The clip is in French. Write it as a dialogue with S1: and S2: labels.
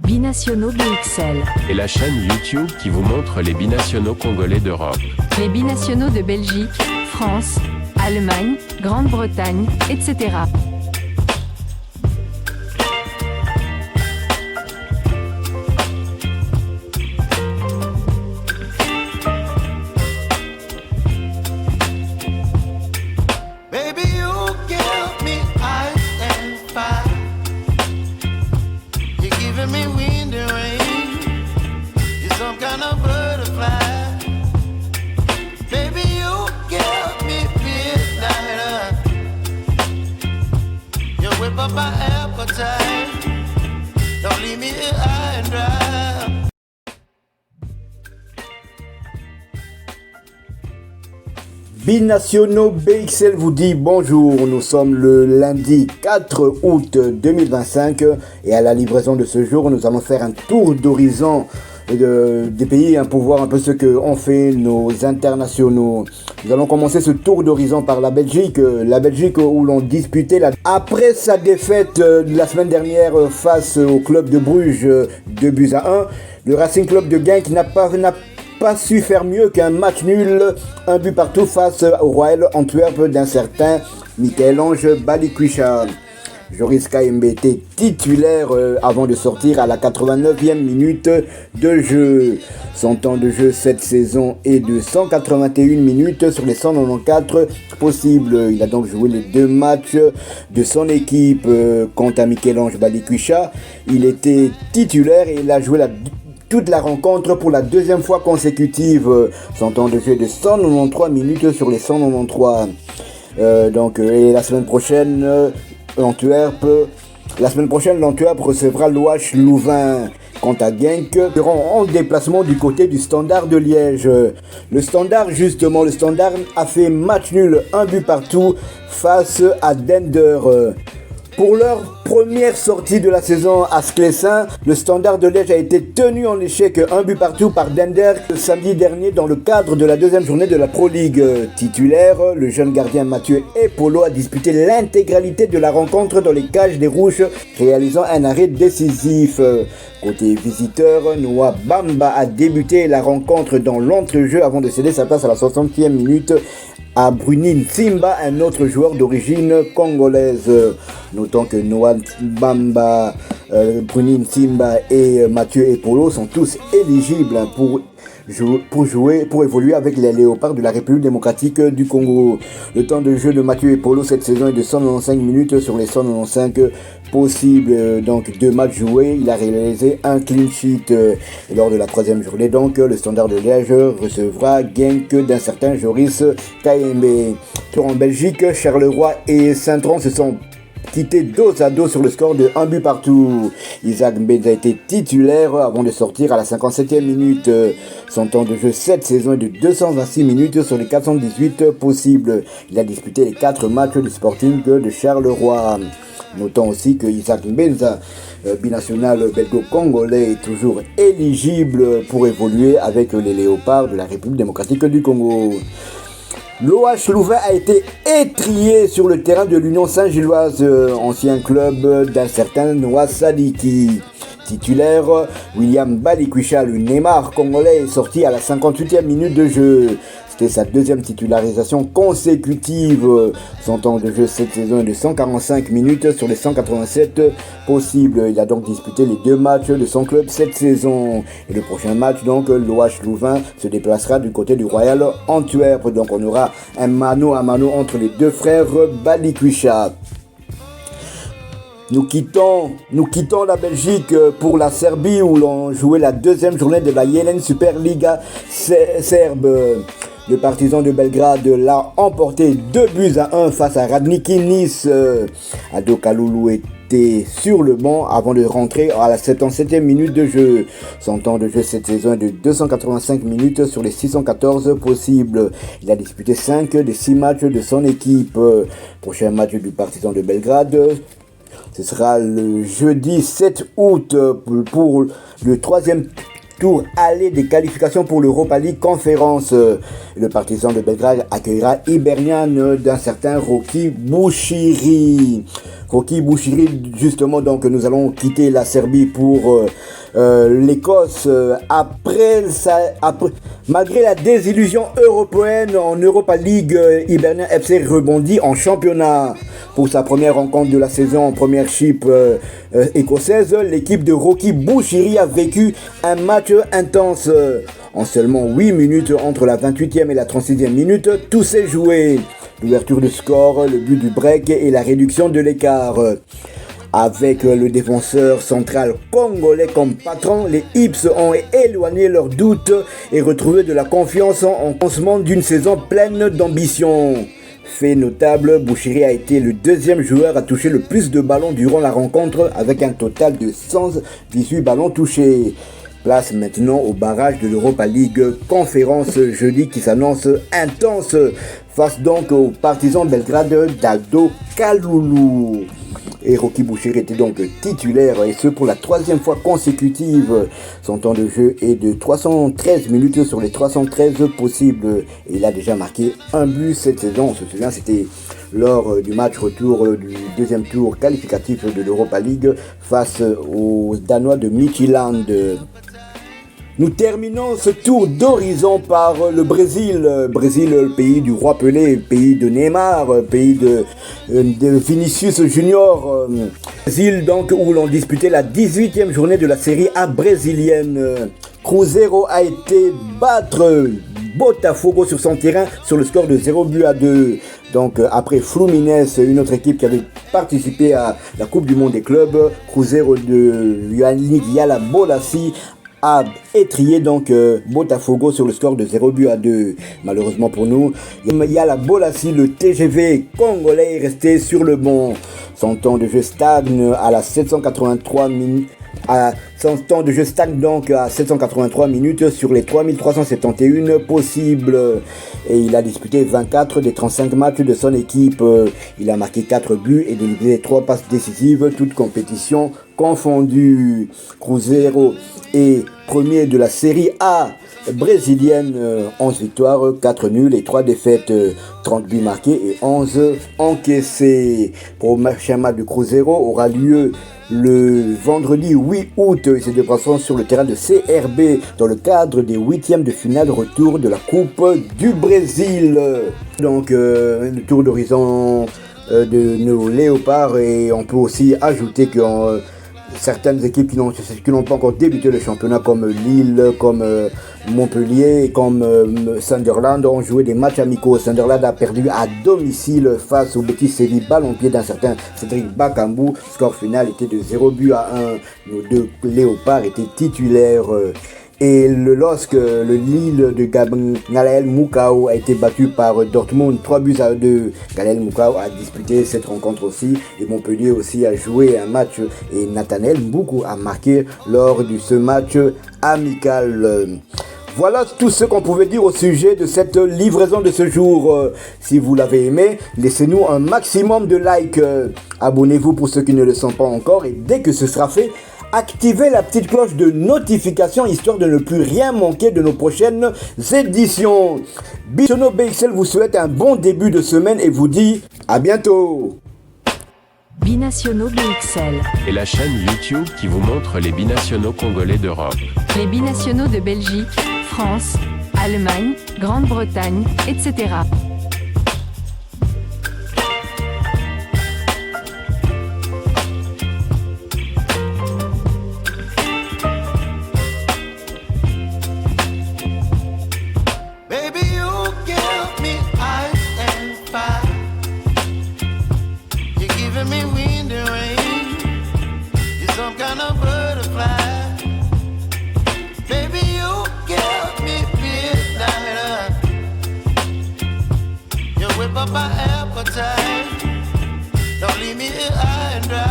S1: Binationaux BXL.
S2: Et la chaîne YouTube qui vous montre les binationaux congolais d'Europe.
S1: Les binationaux de Belgique, France, Allemagne, Grande-Bretagne, etc.
S3: Binationaux BXL vous dit bonjour, nous sommes le lundi 4 août 2025 et à la livraison de ce jour nous allons faire un tour d'horizon des pays pour voir un peu ce que ont fait nos internationaux. Nous allons commencer ce tour d'horizon par la Belgique où l'on disputait après sa défaite de la semaine dernière face au club de Bruges 2-1, le Racing Club de Genk n'a pas su faire mieux qu'un match nul, un but partout face au Royal Antwerp d'un certain Michel-Ange Balikwisha. Joris KMB était titulaire avant de sortir à la 89e minute de jeu. Son temps de jeu cette saison est de 181 minutes sur les 194 possibles. Il a donc joué les deux matchs de son équipe contre Michel-Ange Balikwisha. Il était titulaire et il a joué toute la rencontre pour la deuxième fois consécutive. Son temps de jeu de 193 minutes sur les 193. Et la semaine prochaine, l'Antwerp recevra l'OH Louvain. Quant à Genk, seront en déplacement du côté du Standard de Liège. Le Standard a fait match nul, un but partout face à Dender. Pour leur première sortie de la saison à Sclessin, le Standard de Liège a été tenu en échec un but partout par Dender le samedi dernier dans le cadre de la deuxième journée de la Pro League. Titulaire, le jeune gardien Mathieu Epolo a disputé l'intégralité de la rencontre dans les cages des Rouges, réalisant un arrêt décisif. Côté visiteur, Noah Bamba a débuté la rencontre dans l'entrejeu avant de céder sa place à la 60e minute à Brunin Simba, un autre joueur d'origine congolaise. Notons que Noah Bamba, Brunin Simba et Mathieu Epolo sont tous éligibles pour évoluer avec les Léopards de la République démocratique du Congo. Le temps de jeu de Mathieu Epolo cette saison est de 195 minutes sur les 195 possibles. Donc 2 matchs joués, il a réalisé un clean sheet. Et lors de la troisième journée, donc le Standard de Liège recevra Genk d'un certain Joris KMB. Tour en Belgique, Charleroi et Saint-Tron se sont quitté dos à dos sur le score de 1 but partout. Isaac Mbeza a été titulaire avant de sortir à la 57e minute. Son temps de jeu cette saison est de 226 minutes sur les 418 possibles. Il a disputé les 4 matchs du Sporting de Charleroi. Notons aussi que Isaac Mbenza, binational belgo-congolais, est toujours éligible pour évoluer avec les Léopards de la République démocratique du Congo. L'OH Louvain a été étrié sur le terrain de l'Union Saint-Gilloise, ancien club d'un certain Noah Sadiki. Titulaire, William Balikwisha, le Neymar congolais, est sorti à la 58e minute de jeu. C'était sa deuxième titularisation consécutive. Son temps de jeu cette saison est de 145 minutes sur les 187 possibles. Il a donc disputé les 2 matchs de son club cette saison. Et le prochain match, donc, l'OH Louvain se déplacera du côté du Royal Antwerp. Donc on aura un mano à mano entre les deux frères Balikwisha. Nous quittons la Belgique pour la Serbie où l'on jouait la deuxième journée de la Jelen Superliga serbe. Le Partizan de Belgrade l'a emporté 2-1 face à Radniki Nice. Ado Kalulu était sur le banc avant de rentrer à la 77e minute de jeu. Son temps de jeu cette saison est de 285 minutes sur les 614 possibles. Il a disputé 5 des 6 matchs de son équipe. Prochain match du Partizan de Belgrade, ce sera le jeudi 7 août pour le 3e tour aller des qualifications pour l'Europa League Conférence. Le Partizan de Belgrade accueillera Hibernian d'un certain Rocky Bouchiri. Rocky Bouchiri, justement, donc nous allons quitter la Serbie pour l'Écosse malgré la désillusion européenne en Europa League, Hibernian FC rebondit en championnat. Pour sa première rencontre de la saison en Premiership écossaise, l'équipe de Rocky Bouchiri a vécu un match intense. En seulement 8 minutes, entre la 28e et la 36e minute, tout s'est joué. L'ouverture du score, le but du break et la réduction de l'écart. Avec le défenseur central congolais comme patron, les Hips ont éloigné leurs doutes et retrouvé de la confiance en commencement d'une saison pleine d'ambition. Fait notable, Bouchiri a été le deuxième joueur à toucher le plus de ballons durant la rencontre avec un total de 118 ballons touchés. Place maintenant au barrage de l'Europa League conférence jeudi qui s'annonce intense face donc aux partisans Belgrade d'Aldo Kalulu. Et Rocky Bouchiri était donc titulaire et ce pour la troisième fois consécutive. Son temps de jeu est de 313 minutes sur les 313 possibles. Et il a déjà marqué un but cette saison. On se souvient, c'était lors du match retour du deuxième tour qualificatif de l'Europa League face aux Danois de Midtjylland. Nous terminons ce tour d'horizon par le Brésil. Brésil, le pays du roi Pelé, pays de Neymar, pays de Vinicius Junior. Brésil donc où l'on disputait la 18e journée de la Série A brésilienne. Cruzeiro a été battre Botafogo sur son terrain sur le score de 0-2. Donc après Fluminense, une autre équipe qui avait participé à la Coupe du Monde des clubs, Cruzeiro de Yannick Yala Bolasie a étrié donc Botafogo sur le score de 0-2. Malheureusement pour nous, Yala Bolasie, le TGV congolais, est resté sur le banc. Son temps de jeu stagne à la 783 minutes. Son temps de jeu stagne donc à 783 minutes sur les 3371 possibles. Et il a disputé 24 des 35 matchs de son équipe. Il a marqué 4 buts et délivré 3 passes décisives, toutes compétitions confondues. Cruzeiro est premier de la Série A brésilienne, 11 victoires, 4 nuls et 3 défaites, 30 buts marqués et 11 encaissés. Pour le prochain match de Cruzeiro aura lieu le vendredi 8 août. Il se déplaceront sur le terrain de CRB dans le cadre des 8e de finale retour de la Coupe du Brésil. Donc le tour d'horizon de nos léopards, et on peut aussi ajouter que certaines équipes qui n'ont pas encore débuté le championnat comme Lille, comme Montpellier, comme Sunderland ont joué des matchs amicaux. Sunderland a perdu à domicile face au Betis Séville, balle en pied d'un certain Cédric Bakambu. Score final était de 0-1. Nos deux léopards étaient titulaires. Et le LOSC, le Lille de Gaël Moukao, a été battu par Dortmund 3-2. Gaël Moukao a disputé cette rencontre aussi. Et Montpellier aussi a joué un match. Et Nathanaël Mboukou a marqué lors de ce match amical. Voilà tout ce qu'on pouvait dire au sujet de cette livraison de ce jour. Si vous l'avez aimé, laissez-nous un maximum de likes. Abonnez-vous pour ceux qui ne le sont pas encore. Et dès que ce sera fait, activez la petite cloche de notification histoire de ne plus rien manquer de nos prochaines éditions. Binationaux BXL vous souhaite un bon début de semaine et vous dit à bientôt.
S1: Binationaux BXL.
S2: Et la chaîne YouTube qui vous montre les binationaux congolais d'Europe.
S1: Les binationaux de Belgique, France, Allemagne, Grande-Bretagne, etc.
S4: My appetite. Don't leave me here high and dry.